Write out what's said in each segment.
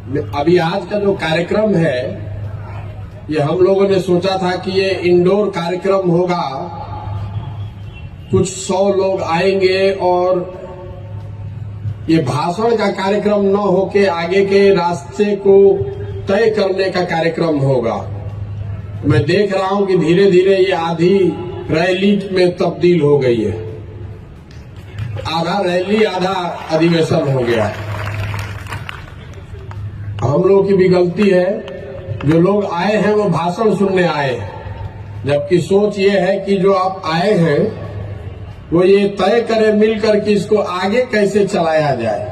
अभी आज का जो कार्यक्रम है, ये हम लोगों ने सोचा था कि ये इंडोर कार्यक्रम होगा, कुछ 100 लोग आएंगे और ये भाषण का कार्यक्रम न होके आगे के रास्ते को तय करने का कार्यक्रम होगा। मैं देख रहा हूं कि धीरे धीरे ये आधी रैली में तब्दील हो गई है। आधा रैली आधा अधिवेशन हो गया। हम लोगों की भी गलती है, जो लोग आए हैं वो भाषण सुनने आए हैं, जबकि सोच ये है कि जो आप आए हैं वो ये तय करें मिलकर कि इसको आगे कैसे चलाया जाए।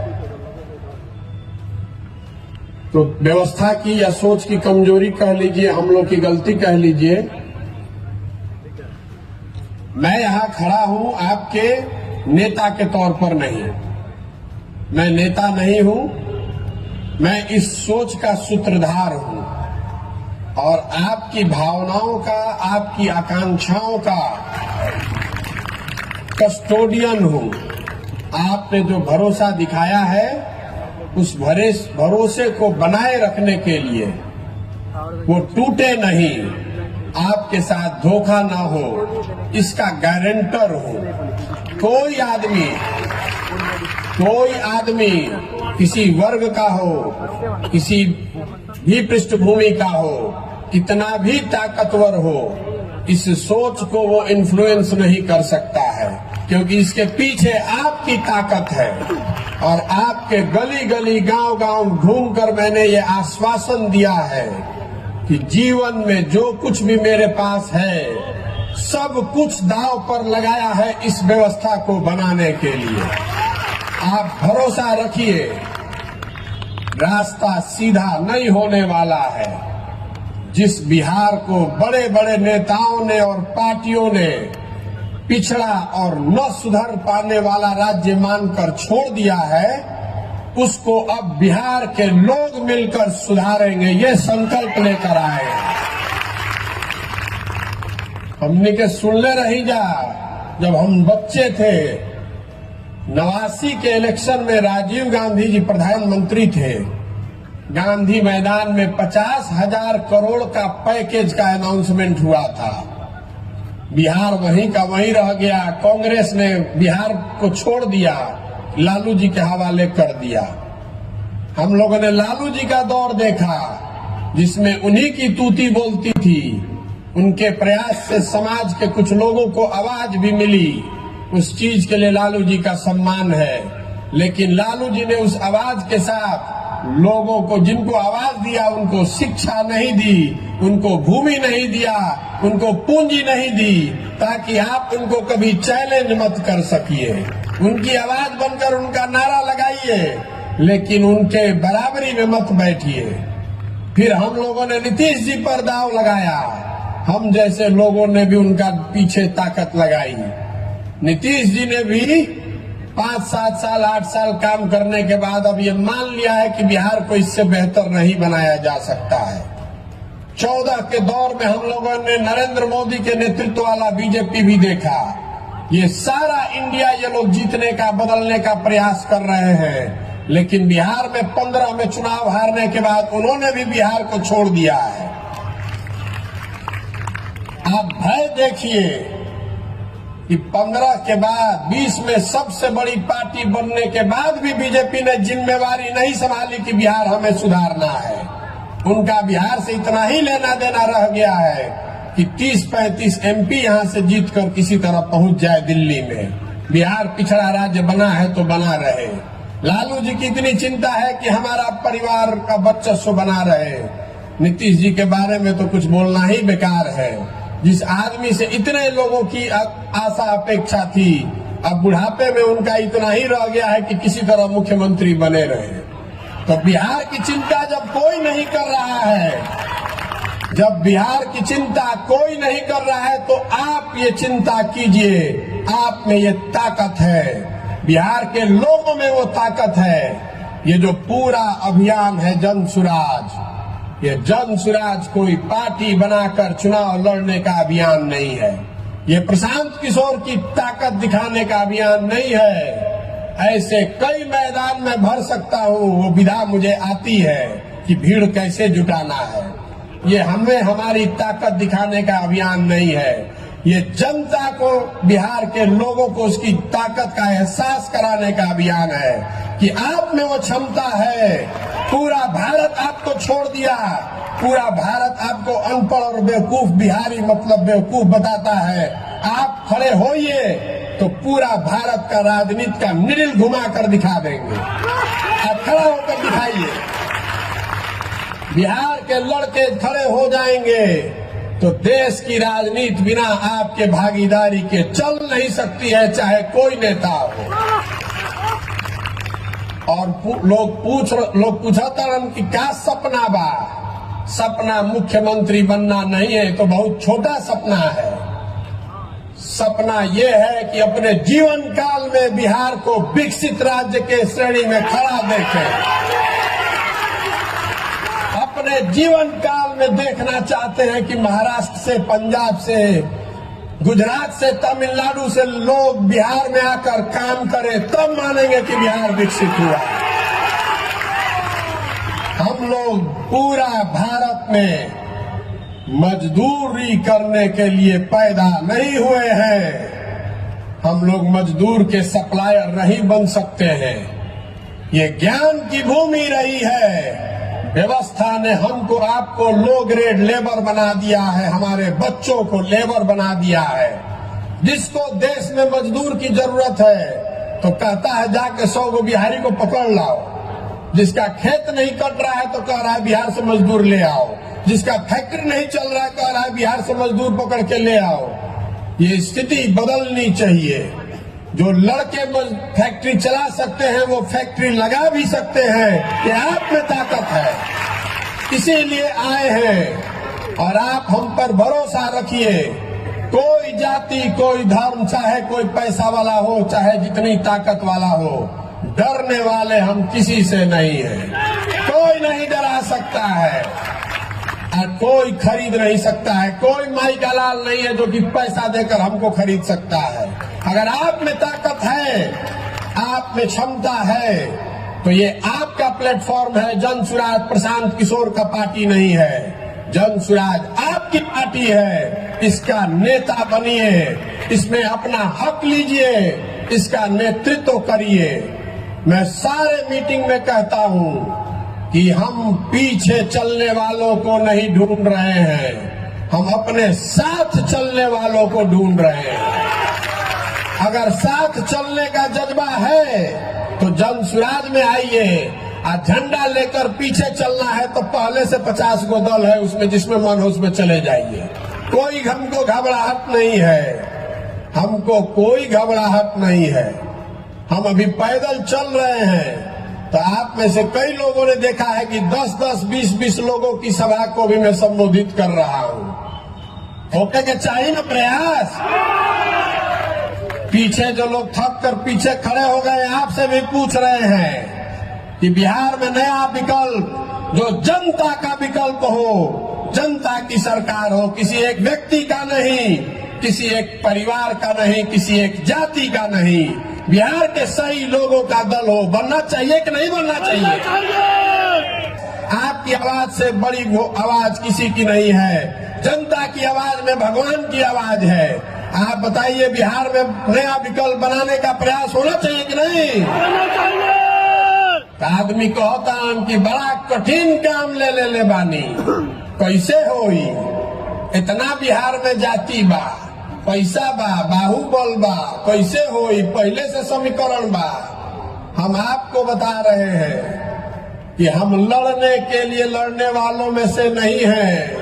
तो व्यवस्था की या सोच की कमजोरी कह लीजिए, हम लोग की गलती कह लीजिए। मैं यहां खड़ा हूं आपके नेता के तौर पर नहीं, मैं नेता नहीं हूं, मैं इस सोच का सूत्रधार हूं और आपकी भावनाओं का, आपकी आकांक्षाओं का कस्टोडियन हूं। आपने जो भरोसा दिखाया है, उस भरोसे को बनाए रखने के लिए, वो टूटे नहीं, आपके साथ धोखा ना हो, इसका गारंटर हूं। कोई आदमी किसी वर्ग का हो, किसी भी पृष्ठभूमि का हो, कितना भी ताकतवर हो, इस सोच को वो इन्फ्लुएंस नहीं कर सकता है, क्योंकि इसके पीछे आपकी ताकत है। और आपके गली गली गांव गांव घूमकर मैंने ये आश्वासन दिया है कि जीवन में जो कुछ भी मेरे पास है, सब कुछ दांव पर लगाया है इस व्यवस्था को बनाने के लिए। आप भरोसा रखिए, रास्ता सीधा नहीं होने वाला है। जिस बिहार को बड़े बड़े नेताओं ने और पार्टियों ने पिछड़ा और न सुधर पाने वाला राज्य मानकर छोड़ दिया है, उसको अब बिहार के लोग मिलकर सुधारेंगे, ये संकल्प लेकर आए। हमने के सुनले रही जा, जब हम बच्चे थे, 89 के इलेक्शन में राजीव गांधी जी प्रधानमंत्री थे। गांधी मैदान में 50,000 करोड़ का पैकेज का अनाउंसमेंट हुआ था। बिहार वहीं का वहीं रह गया। कांग्रेस ने बिहार को छोड़ दिया, लालू जी के हवाले कर दिया। हम लोगों ने लालू जी का दौर देखा, जिसमें उन्हीं की तूती बोलती थी। उनके प्रयास से समाज के कुछ लोगों को आवाज भी मिली, उस चीज के लिए लालू जी का सम्मान है। लेकिन लालू जी ने उस आवाज के साथ लोगों को, जिनको आवाज दिया, उनको शिक्षा नहीं दी, उनको भूमि नहीं दिया, उनको पूंजी नहीं दी, ताकि आप उनको कभी चैलेंज मत कर सकिए। उनकी आवाज बनकर उनका नारा लगाइए, लेकिन उनके बराबरी में मत बैठिए। फिर हम लोगों ने नीतीश जी पर दाव लगाया, हम जैसे लोगों ने भी उनका पीछे ताकत लगाई। नीतीश जी ने भी 5, 7 साल, 8 साल काम करने के बाद अब ये मान लिया है कि बिहार को इससे बेहतर नहीं बनाया जा सकता है। 14 के दौर में हम लोगों ने नरेंद्र मोदी के नेतृत्व वाला बीजेपी भी देखा। ये सारा इंडिया ये लोग जीतने का, बदलने का प्रयास कर रहे हैं, लेकिन बिहार में 15 में चुनाव हारने के बाद उन्होंने भी बिहार को छोड़ दिया है। आप भय देखिए कि 15 के बाद 20 में सबसे बड़ी पार्टी बनने के बाद भी बीजेपी ने जिम्मेवारी नहीं संभाली कि बिहार हमें सुधारना है। उनका बिहार से इतना ही लेना देना रह गया है कि 30-35 एमपी यहां से जीतकर किसी तरह पहुंच जाए दिल्ली में। बिहार पिछड़ा राज्य बना है तो बना रहे। लालू जी की इतनी चिंता है कि हमारा परिवार का वर्चस्व बना रहे। नीतीश जी के बारे में तो कुछ बोलना ही बेकार है। जिस आदमी से इतने लोगों की आशा अपेक्षा थी, अब बुढ़ापे में उनका इतना ही रह गया है कि किसी तरह मुख्यमंत्री बने रहे। तो बिहार की चिंता जब कोई नहीं कर रहा है, जब बिहार की चिंता कोई नहीं कर रहा है, तो आप ये चिंता कीजिए। आप में ये ताकत है, बिहार के लोगों में वो ताकत है। ये जो पूरा अभियान है जन सुराज, ये जन सुराज कोई पार्टी बनाकर चुनाव लड़ने का अभियान नहीं है। ये प्रशांत किशोर की ताकत दिखाने का अभियान नहीं है। ऐसे कई मैदान में भर सकता हूँ। वो विधा मुझे आती है कि भीड़ कैसे जुटाना है। ये हमें हमारी ताकत दिखाने का अभियान नहीं है, ये जनता को, बिहार के लोगों को उसकी ताकत का एहसास कराने का अभियान है कि आप में वो क्षमता है। पूरा भारत आपको छोड़ दिया, पूरा भारत आपको अनपढ़ और बेवकूफ बिहारी मतलब बेवकूफ बताता है। आप खड़े होइए तो पूरा भारत का राजनीति का निडिल घुमा कर दिखा देंगे। आप खड़ा होकर दिखाइए, बिहार के लड़के खड़े हो जाएंगे तो देश की राजनीति बिना आपके भागीदारी के चल नहीं सकती है, चाहे कोई नेता हो। और लोग पूछता कि क्या सपना बा। सपना मुख्यमंत्री बनना नहीं है, तो बहुत छोटा सपना है। सपना यह है कि अपने जीवन काल में बिहार को विकसित राज्य के श्रेणी में खड़ा देखें। अपने जीवन काल में देखना चाहते हैं कि महाराष्ट्र से, पंजाब से, गुजरात से, तमिलनाडु से लोग बिहार में आकर काम करें, तब मानेंगे कि बिहार विकसित हुआ। हम लोग पूरा भारत में मजदूरी करने के लिए पैदा नहीं हुए हैं। हम लोग मजदूर के सप्लायर नहीं बन सकते हैं। ये ज्ञान की भूमि रही है। व्यवस्था ने हमको, आपको लो ग्रेड लेबर बना दिया है, हमारे बच्चों को लेबर बना दिया है। जिसको देश में मजदूर की जरूरत है तो कहता है जाके 100 गो बिहारी को पकड़ लाओ। जिसका खेत नहीं कट रहा है तो कह रहा है बिहार से मजदूर ले आओ। जिसका फैक्ट्री नहीं चल रहा है कह रहा है बिहार से मजदूर पकड़ के ले आओ। ये स्थिति बदलनी चाहिए। जो लड़के फैक्ट्री चला सकते हैं वो फैक्ट्री लगा भी सकते हैं। ये आप में ताकत है, इसीलिए आए हैं। और आप हम पर भरोसा रखिए। कोई जाति, कोई धर्म, चाहे कोई पैसा वाला हो, चाहे जितनी ताकत वाला हो, डरने वाले हम किसी से नहीं हैं। कोई नहीं डरा सकता है और कोई खरीद नहीं सकता है। कोई माई का लाल नहीं है जो कि पैसा देकर हमको खरीद सकता है। अगर आप में ताकत है, आप में क्षमता है, तो ये आपका प्लेटफॉर्म है। जन सुराज प्रशांत किशोर का पार्टी नहीं है, जन सुराज आपकी पार्टी है। इसका नेता बनिए, इसमें अपना हक लीजिए, इसका नेतृत्व करिए। मैं सारे मीटिंग में कहता हूं कि हम पीछे चलने वालों को नहीं ढूंढ रहे हैं, हम अपने साथ चलने वालों को ढूंढ रहे हैं। अगर साथ चलने का जज्बा है तो जन सुराज में आइए। और झंडा लेकर पीछे चलना है तो पहले से 50 गो दल है, उसमें जिसमें मन हो उसमें चले जाइए। कोई हमको घबराहट नहीं है, हमको कोई घबराहट नहीं है। हम अभी पैदल चल रहे हैं तो आप में से कई लोगों ने देखा है कि 10-10, 20-20 लोगों की सभा को भी मैं संबोधित कर रहा हूं। होके के चाहिए ना प्रयास। पीछे जो लोग थक कर पीछे खड़े हो गए, आपसे भी पूछ रहे हैं कि बिहार में नया विकल्प, जो जनता का विकल्प हो, जनता की सरकार हो, किसी एक व्यक्ति का नहीं, किसी एक परिवार का नहीं, किसी एक जाति का नहीं, बिहार के सही लोगों का दल हो। बनना चाहिए कि नहीं बनना चाहिए? आपकी आवाज से बड़ी वो आवाज किसी की नहीं है। जनता की आवाज में भगवान की आवाज है। आप बताइए, बिहार में नया विकल्प बनाने का प्रयास होना चाहिए कि नहीं? आदमी कहता हम कि बड़ा कठिन काम ले बानी, कैसे होई? इतना बिहार में जाति बा, पैसा बा, बाहुबल बा, कैसे होई? पहले से समीकरण बा। हम आपको बता रहे हैं कि हम लड़ने के लिए लड़ने वालों में से नहीं हैं,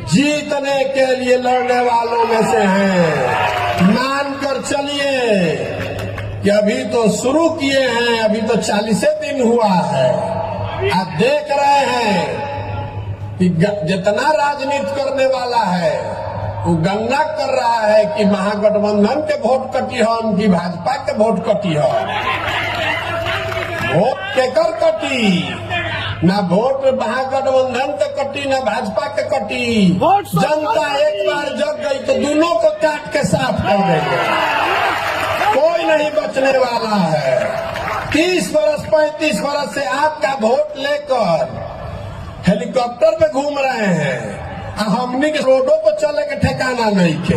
जीतने के लिए लड़ने वालों में से हैं। मानकर चलिए कि अभी तो शुरू किए हैं, अभी तो 40 दिन हुआ है। आप देख रहे हैं कि जितना राजनीति करने वाला है वो गंगा कर रहा है कि महागठबंधन के वोट कटी हो, उनकी भाजपा के वोट कटी हो। वोट केकर कटी? ना वोट महागठबंधन के कटी, ना भाजपा के कटी। जनता एक बार जग गई तो दोनों को काट के साफ कर देंगे। कोई नहीं बचने वाला है। 30 वर्ष 35 वर्ष से आपका वोट लेकर हेलीकॉप्टर पे घूम रहे हैं, हमने के रोडों पर चले के ठिकाना नहीं के।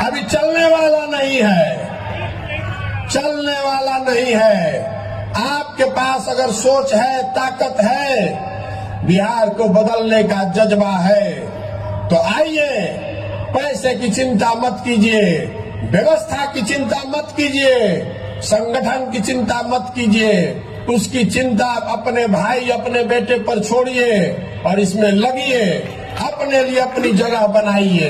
अभी चलने वाला नहीं है, चलने वाला नहीं है। आपके पास अगर सोच है, ताकत है, बिहार को बदलने का जज्बा है, तो आइए, पैसे की चिंता मत कीजिए, व्यवस्था की चिंता मत कीजिए, संगठन की चिंता मत कीजिए, उसकी चिंता अपने भाई अपने बेटे पर छोड़िए और इसमें लगिए, अपने लिए अपनी जगह बनाइए।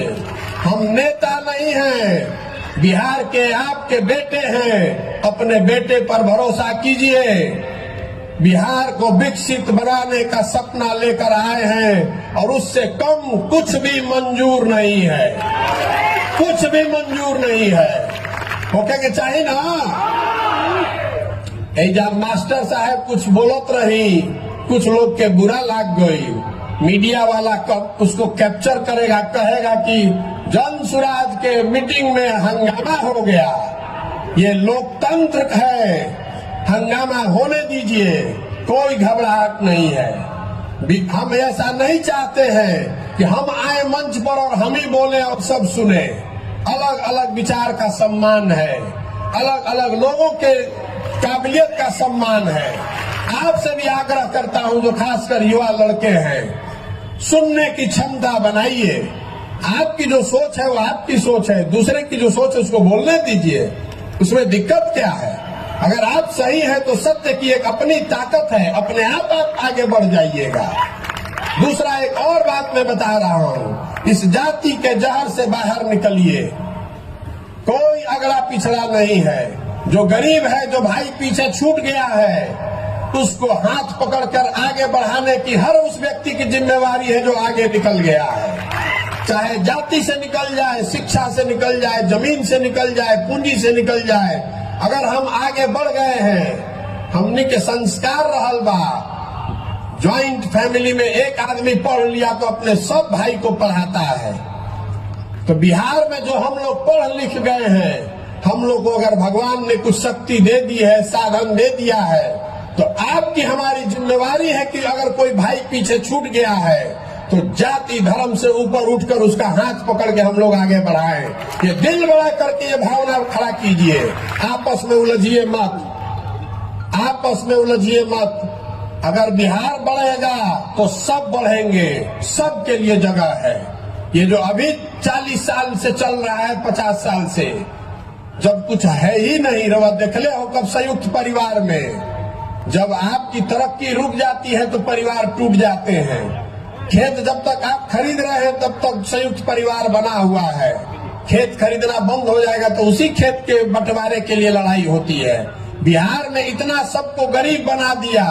हम नेता नहीं हैं, बिहार के आपके बेटे हैं, अपने बेटे पर भरोसा कीजिए। बिहार को विकसित बनाने का सपना लेकर आए हैं और उससे कम कुछ भी मंजूर नहीं है, कुछ भी मंजूर नहीं है। होके के चाहिए ना। जब मास्टर साहब कुछ बोलत रही, कुछ लोग के बुरा लाग गई, मीडिया वाला उसको कैप्चर करेगा, कहेगा कि जन सुराज के मीटिंग में हंगामा हो गया। ये लोकतंत्र है, हंगामा होने दीजिए, कोई घबराहट नहीं है। हम ऐसा नहीं चाहते हैं कि हम आए मंच पर और हम ही बोले और सब सुने। अलग अलग विचार का सम्मान है, अलग अलग लोगों के काबिलियत का सम्मान है। आपसे भी आग्रह करता हूं, जो खासकर युवा लड़के हैं, सुनने की क्षमता बनाइए। आपकी जो सोच है वो आपकी सोच है, दूसरे की जो सोच है उसको बोलने दीजिए, उसमें दिक्कत क्या है। अगर आप सही है तो सत्य की एक अपनी ताकत है, अपने आप आगे बढ़ जाइएगा। दूसरा एक और बात मैं बता रहा हूं, इस जाति के जहर से बाहर निकलिए। कोई अगला पिछड़ा नहीं है। जो गरीब है, जो भाई पीछे छूट गया है, उसको हाथ पकड़कर आगे बढ़ाने की हर उस व्यक्ति की जिम्मेवारी है जो आगे निकल गया है। चाहे जाति से निकल जाए, शिक्षा से निकल जाए, जमीन से निकल जाए, पूंजी से निकल जाए, अगर हम आगे बढ़ गए हैं, हमने के संस्कार रहल बा। ज्वाइंट फैमिली में एक आदमी पढ़ लिया तो अपने सब भाई को पढ़ाता है। तो बिहार में जो हम लोग पढ़ लिख गए हैं, हम लोग को अगर भगवान ने कुछ शक्ति दे दी है, साधन दे दिया है, तो आपकी हमारी जिम्मेवारी है कि अगर कोई भाई पीछे छूट गया है तो जाति धर्म से ऊपर उठकर उसका हाथ पकड़ के हम लोग आगे बढ़ाएं। ये दिल बड़ा करके ये भावना खड़ा कीजिए। आपस में उलझिए मत, आपस में उलझिए मत। अगर बिहार बढ़ेगा तो सब बढ़ेंगे, सबके लिए जगह है। ये जो अभी 40 साल से चल रहा है, 50 साल से, जब कुछ है ही नहीं, रवा देखले हो कब संयुक्त परिवार में, जब आपकी तरक्की रुक जाती है तो परिवार टूट जाते हैं। खेत जब तक आप खरीद रहे हैं तब तक संयुक्त परिवार बना हुआ है। खेत खरीदना बंद हो जाएगा तो उसी खेत के बंटवारे के लिए लड़ाई होती है। बिहार में इतना सबको गरीब बना दिया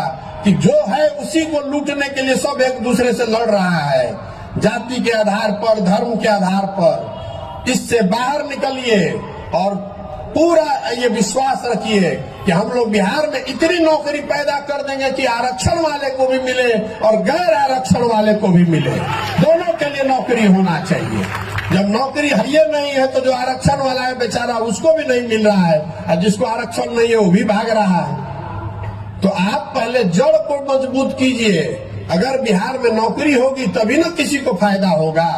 कि जो है उसी को लूटने के लिए सब एक दूसरे से लड़ रहा है, जाति के आधार पर, धर्म के आधार पर। इससे बाहर निकलिए और पूरा ये विश्वास रखिए कि हम लोग बिहार में इतनी नौकरी पैदा कर देंगे कि आरक्षण वाले को भी मिले और गैर आरक्षण वाले को भी मिले, दोनों के लिए नौकरी होना चाहिए। जब नौकरी है नहीं है तो जो आरक्षण वाला है बेचारा, उसको भी नहीं मिल रहा है, और जिसको आरक्षण नहीं है वो भी भाग रहा है। तो आप पहले जड़ को मजबूत कीजिए। अगर बिहार में नौकरी होगी तभी ना किसी को फायदा होगा।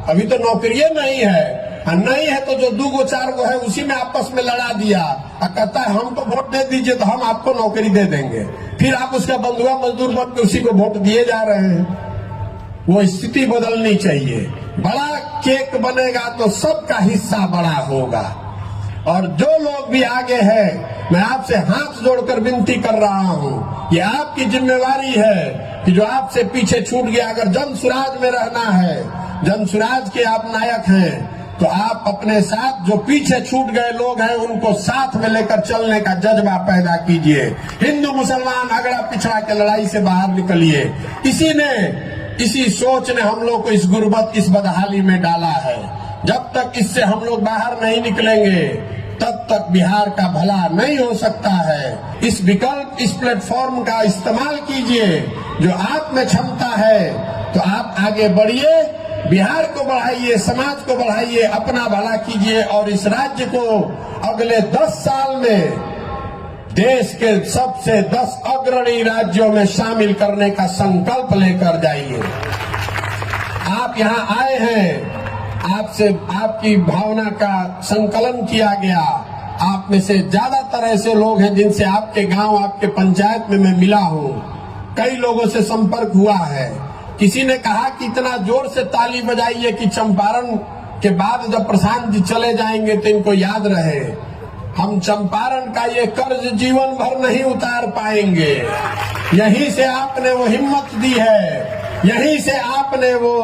अभी तो नौकरी नहीं है, नहीं है तो जो 2 गो 4 गो है उसी में आपस में लड़ा दिया और कहता है हमको वोट दे दीजिए तो हम आपको नौकरी दे देंगे। फिर आप उसका बंधुआ मजदूर बन के उसी को वोट दिए जा रहे हैं। वो स्थिति बदलनी चाहिए। बड़ा केक बनेगा तो सबका हिस्सा बड़ा होगा। और जो लोग भी आगे हैं, मैं आपसे हाथ जोड़कर विनती कर रहा हूं, ये आपकी जिम्मेवारी है कि जो आपसे पीछे छूट गया, अगर जन सुराज में रहना है, जन सुराज के आप नायक हैं, तो आप अपने साथ जो पीछे छूट गए लोग हैं उनको साथ में लेकर चलने का जज्बा पैदा कीजिए। हिंदू मुसलमान अगड़ा पिछड़ा के लड़ाई से बाहर निकलिए। इसी सोच ने हम लोग को इस गुर्बत, इस बदहाली में डाला है। जब तक इससे हम लोग बाहर नहीं निकलेंगे तब तक बिहार का भला नहीं हो सकता है। इस विकल्प, इस प्लेटफॉर्म का इस्तेमाल कीजिए। जो आप में क्षमता है तो आप आगे बढ़िए बिहार को बढ़ाइए, समाज को बढ़ाइए, अपना भला कीजिए और इस राज्य को अगले 10 साल में देश के सबसे 10 अग्रणी राज्यों में शामिल करने का संकल्प लेकर जाइए। आप यहाँ आए हैं, आपसे आपकी भावना का संकलन किया गया। आप में से ज्यादातर ऐसे लोग हैं जिनसे आपके गांव, आपके पंचायत में मैं मिला हूँ। कई लोगों से संपर्क हुआ है। किसी ने कहा कि इतना जोर से ताली बजाइए कि चंपारण के बाद जब प्रशांत जी चले जाएंगे तो इनको याद रहे। हम चंपारण का ये कर्ज जीवन भर नहीं उतार पाएंगे। यहीं से आपने वो हिम्मत दी है, यहीं से आपने वो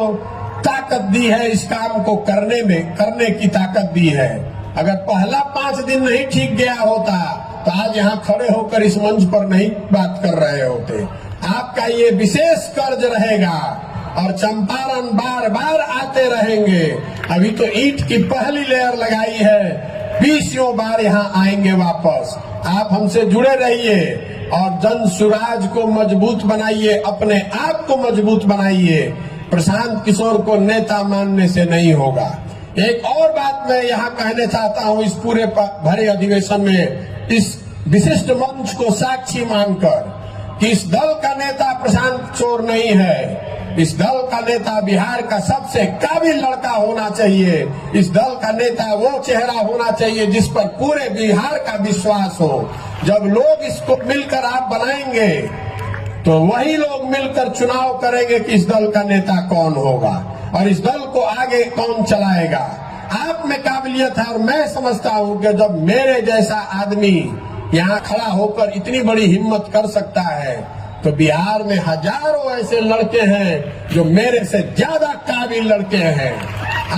ताकत दी है, इस काम को करने की ताकत दी है। अगर पहला 5 दिन नहीं ठीक गया होता तो आज यहाँ खड़े होकर इस मंच पर नहीं बात कर रहे होते। आपका ये विशेष कर्ज रहेगा और चंपारण बार बार आते रहेंगे। अभी तो ईंट की पहली लेयर लगाई है, 20 बार यहाँ आएंगे वापस। आप हमसे जुड़े रहिए और जन सुराज को मजबूत बनाइए, अपने आप को मजबूत बनाइए। प्रशांत किशोर को नेता मानने से नहीं होगा। एक और बात मैं यहाँ कहना चाहता हूँ, इस पूरे भरे अधिवेशन में इस विशिष्ट मंच को साक्षी मानकर कि इस दल का नेता प्रशांत किशोर नहीं है। इस दल का नेता बिहार का सबसे काबिल लड़का होना चाहिए। इस दल का नेता वो चेहरा होना चाहिए जिस पर पूरे बिहार का विश्वास हो। जब लोग इसको मिलकर आप बनाएंगे तो वही लोग मिलकर चुनाव करेंगे कि इस दल का नेता कौन होगा और इस दल को आगे कौन चलाएगा। आप में काबिलियत है और मैं समझता हूं कि जब मेरे जैसा आदमी यहाँ खड़ा होकर इतनी बड़ी हिम्मत कर सकता है तो बिहार में हजारों ऐसे लड़के हैं जो मेरे से ज्यादा काबिल लड़के हैं।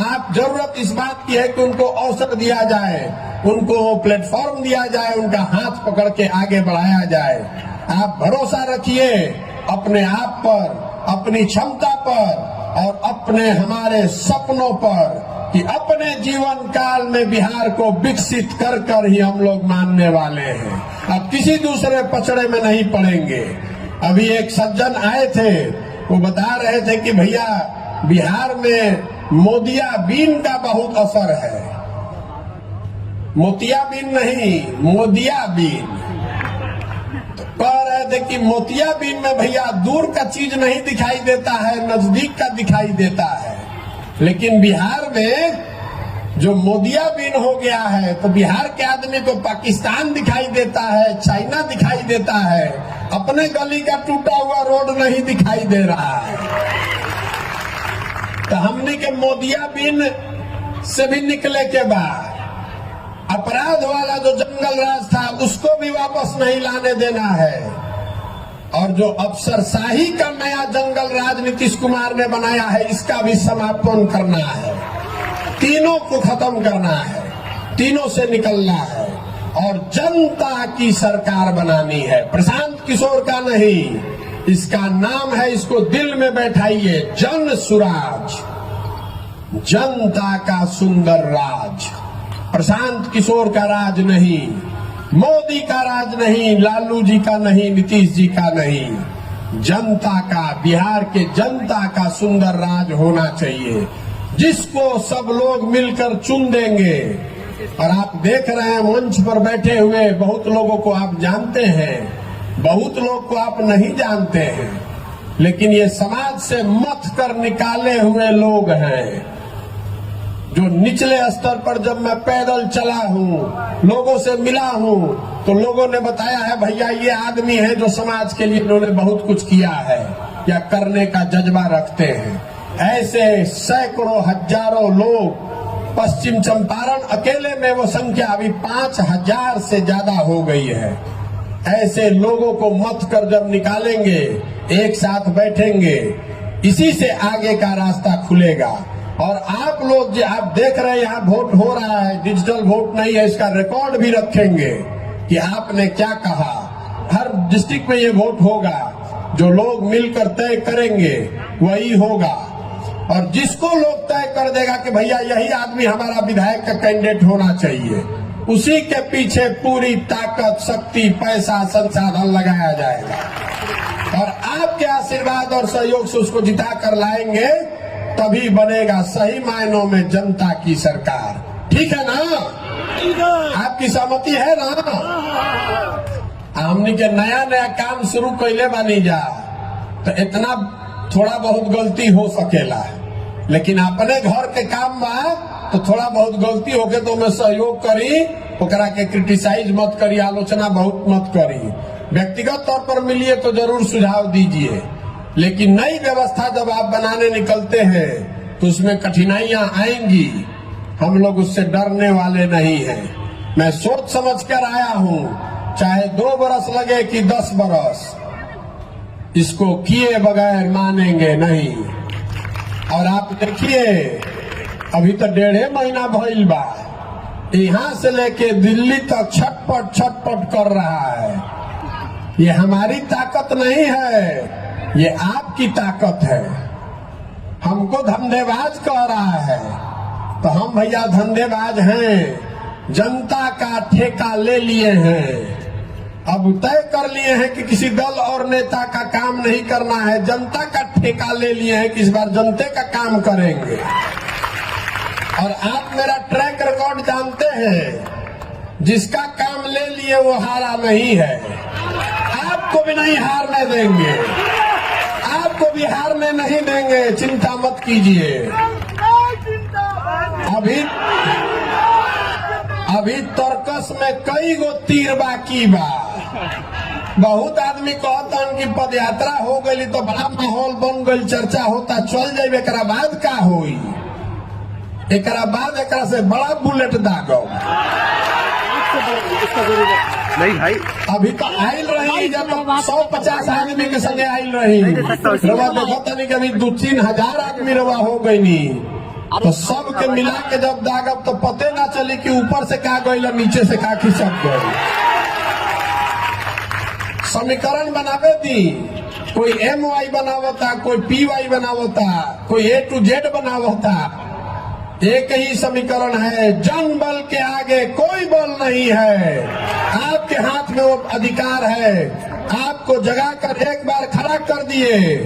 आप जरूरत इस बात की है कि उनको अवसर दिया जाए, उनको प्लेटफॉर्म दिया जाए, उनका हाथ पकड़ के आगे बढ़ाया जाए। आप भरोसा रखिए अपने आप पर, अपनी क्षमता पर और अपने हमारे सपनों पर कि अपने जीवन काल में बिहार को विकसित कर कर ही हम लोग मानने वाले हैं। अब किसी दूसरे पचड़े में नहीं पड़ेंगे। अभी एक सज्जन आए थे, वो बता रहे थे कि भैया बिहार में मोदियाबीन का बहुत असर है। मोतियाबीन नहीं, मोदियाबीन। कह रहे थे कि मोतियाबीन में भैया दूर का चीज नहीं दिखाई देता है, नजदीक का दिखाई देता है। लेकिन बिहार में जो मोदियाबीन हो गया है तो बिहार के आदमी को पाकिस्तान दिखाई देता है, चाइना दिखाई देता है, अपने गली का टूटा हुआ रोड नहीं दिखाई दे रहा है। तो हमने के मोदियाबीन से भी निकले के बाद अपराध वाला जो जंगल राज था उसको भी वापस नहीं लाने देना है और जो अफसरशाही का नया जंगल राज नीतीश कुमार ने बनाया है इसका भी समापन करना है। तीनों को खत्म करना है, तीनों से निकलना है और जनता की सरकार बनानी है। प्रशांत किशोर का नहीं, इसका नाम है, इसको दिल में बैठाइए, जन सुराज, जनता का सुंदर राज। प्रशांत किशोर का राज नहीं, मोदी का राज नहीं, लालू जी का नहीं, नीतीश जी का नहीं, जनता का, बिहार के जनता का सुंदर राज होना चाहिए जिसको सब लोग मिलकर चुन देंगे। और आप देख रहे हैं मंच पर बैठे हुए बहुत लोगों को आप जानते हैं, बहुत लोग को आप नहीं जानते हैं, लेकिन ये समाज से मथ कर निकाले हुए लोग हैं। जो निचले स्तर पर जब मैं पैदल चला हूँ, लोगों से मिला हूँ, तो लोगों ने बताया है भैया ये आदमी है जो समाज के लिए इन्होंने बहुत कुछ किया है या करने का जज्बा रखते हैं। ऐसे सैकड़ों हजारों लोग पश्चिम चंपारण अकेले में वो संख्या अभी 5000 से ज्यादा हो गई है। ऐसे लोगों को मत कर जब निकालेंगे, एक साथ बैठेंगे, इसी से आगे का रास्ता खुलेगा। और आप लोग जो आप देख रहे हैं यहाँ वोट हो रहा है, डिजिटल वोट नहीं है, इसका रिकॉर्ड भी रखेंगे कि आपने क्या कहा। हर डिस्ट्रिक्ट में ये वोट होगा, जो लोग मिलकर तय करेंगे वही होगा। और जिसको लोग तय कर देगा कि भैया यही आदमी हमारा विधायक का कैंडिडेट होना चाहिए, उसी के पीछे पूरी ताकत, शक्ति, पैसा, संसाधन लगाया जाएगा और आपके आशीर्वाद और सहयोग से उसको जिता कर लाएंगे तभी बनेगा सही मायनों में जनता की सरकार। ठीक है ना? आपकी सहमति है ना? हमने के नया नया काम शुरू कैले बानी जा, तो इतना थोड़ा बहुत गलती हो सकेला, लेकिन अपने घर के काम बा तो थोड़ा बहुत गलती होके तो मैं सहयोग करी, ओकरा के क्रिटिसाइज मत करी, आलोचना बहुत मत करी। व्यक्तिगत तौर पर मिलिए तो जरूर सुझाव दीजिए, लेकिन नई व्यवस्था जब आप बनाने निकलते हैं तो उसमें कठिनाइयां आएंगी। हम लोग उससे डरने वाले नहीं हैं। मैं सोच समझ कर आया हूं, चाहे 2 बरस लगे कि 10 बरस, इसको किए बगैर मानेंगे नहीं। और आप देखिए, अभी तो 1.5 महीना भइल बा, यहां से लेके दिल्ली तक छटपट छटपट कर रहा है। ये हमारी ताकत नहीं है, ये आपकी ताकत है। हमको धंधेबाज कह रहा है, तो हम भैया धंधेबाज हैं। जनता का ठेका ले लिए हैं, अब तय कर लिए हैं कि किसी दल और नेता का काम नहीं करना है, जनता का ठेका ले लिए हैं कि इस बार जनता का काम करेंगे। और आप मेरा ट्रैक रिकॉर्ड जानते हैं, जिसका काम ले लिए वो हारा नहीं है। आपको भी नहीं हारने देंगे, आपको भी हारने नहीं देंगे, चिंता मत कीजिए। अभी तर्कस में कई गो तीर बाकी बा। बहुत आदमी कहता कि पद यात्रा हो गई तो बड़ा माहौल बन गई, चर्चा होता, चल जाए, एकरा बाद का होई? एकरा बाद एकरा से बड़ा बुलेट दागो। नहीं भाई, अभी तो आयल रही, जब 150 आदमी के संगे आयल रही, रवा देखो तनी कभी 2-3 हजार आदमी रवा हो गई नी, तो सब के मिला के जब दागब तो पते ना चली कि ऊपर से का गई, नीचे से का खिसक गई। समीकरण बनावे दी, कोई MY बनावता, कोई PY बनावता, कोई A to Z बनावता। एक ही समीकरण है, जन बल के आगे कोई बल नहीं है। आपके हाथ में वो अधिकार है, आपको जगा कर एक बार खड़ा कर दिए,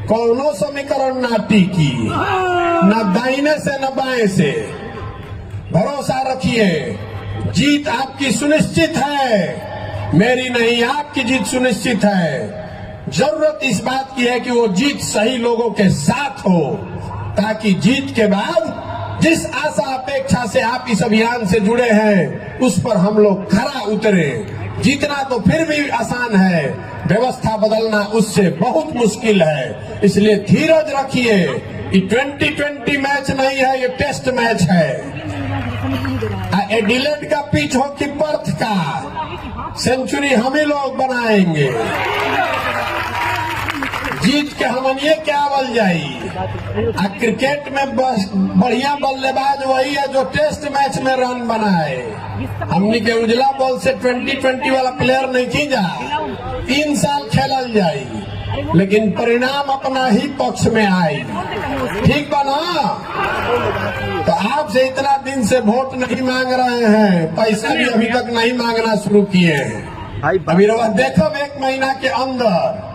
कौनो समीकरण ना टिकी, न दाहिने से न बाएं से। भरोसा रखिए, जीत आपकी सुनिश्चित है, मेरी नहीं, आपकी जीत सुनिश्चित है। जरूरत इस बात की है कि वो जीत सही लोगों के साथ हो, ताकि जीत के बाद जिस आशा अपेक्षा से आप इस अभियान से जुड़े हैं उस पर हम लोग खरा उतरे। जीतना तो फिर भी आसान है, व्यवस्था बदलना उससे बहुत मुश्किल है। इसलिए धीरज रखिए, ये 2020 मैच नहीं है, ये टेस्ट मैच है। एडिलेड का पिच हो कि पर्थ का, सेंचुरी हम ही लोग बनाएंगे। जीत के हमन ये क्या बल जाई। क्रिकेट में बढ़िया बल्लेबाज वही है जो टेस्ट मैच में रन बनाए। हमने के उजला बॉल से 2020 वाला प्लेयर नहीं खींचा, 3 साल खेलल जाई, लेकिन परिणाम अपना ही पक्ष में आई। ठीक बना? तो आपसे इतना दिन से वोट नहीं मांग रहे हैं, पैसा भी अभी तक नहीं मांगना शुरू किए हैं। अभी देखो 1 महीना के अंदर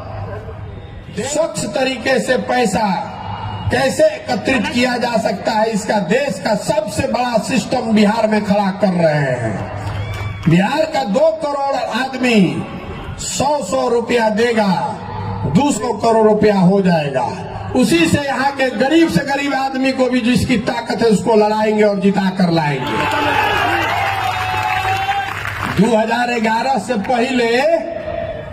स्वच्छ तरीके से पैसा कैसे एकत्रित किया जा सकता है, इसका देश का सबसे बड़ा सिस्टम बिहार में खड़ा कर रहे हैं। बिहार का 2 करोड़ आदमी 100 रुपया देगा, 200 करोड़ रुपया हो जाएगा। उसी से यहाँ के गरीब से गरीब आदमी को भी जिसकी ताकत है उसको लड़ाएंगे और जिता कर लाएंगे। 2011 से पहले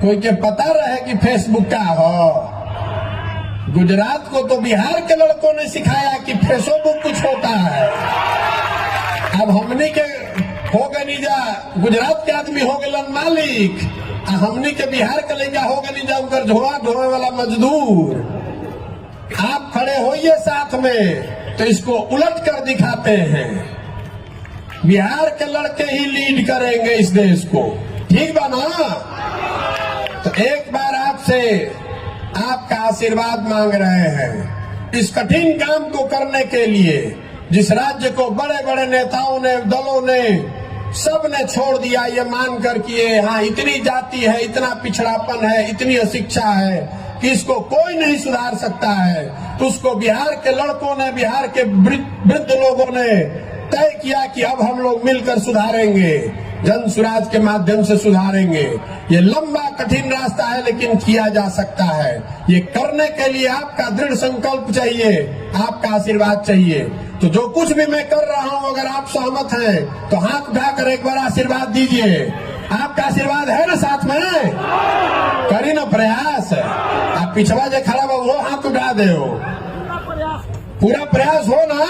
कोई के पता रहे कि फेसबुक क्या हो? गुजरात को तो बिहार के लड़कों ने सिखाया कि फेसबुक कुछ होता है। अब हमने के हो गए नीजा, गुजरात के आदमी हो गए मालिक, हमने के बिहार के लड़का हो गए नीजा उनकर झोला ढोने वाला मजदूर। आप खड़े होइए साथ में तो इसको उलट कर दिखाते हैं। बिहार के लड़के ही लीड करेंगे इस देश को। ठीक बा ना? तो एक बार आपसे आपका आशीर्वाद मांग रहे हैं इस कठिन काम को करने के लिए, जिस राज्य को बड़े बड़े नेताओं ने, दलों ने, सब ने छोड़ दिया ये मानकर कि यहाँ इतनी जाति है, इतना पिछड़ापन है, इतनी अशिक्षा है, कि इसको कोई नहीं सुधार सकता है, तो उसको बिहार के लड़कों ने, बिहार के वृद्ध लोगों ने तय किया कि अब हम लोग मिलकर सुधारेंगे, जन सुराज के माध्यम से सुधारेंगे। ये लंबा कठिन रास्ता है, लेकिन किया जा सकता है। ये करने के लिए आपका दृढ़ संकल्प चाहिए, आपका आशीर्वाद चाहिए। तो जो कुछ भी मैं कर रहा हूं, अगर आप सहमत हैं तो हाथ उठाकर एक बार आशीर्वाद दीजिए। आपका आशीर्वाद है ना साथ में? करी ना प्रयास। आप पिछवा जो खड़ा हो वो हाथ उठा दे, पूरा प्रयास हो ना,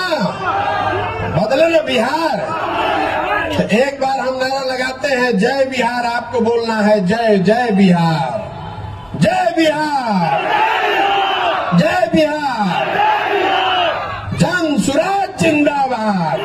बदले ना बिहार। तो एक बार हम नारा लगाते हैं, जय बिहार। आपको बोलना है जय जय बिहार, जय बिहार, जय बिहार, जन सुराज जिंदाबाद।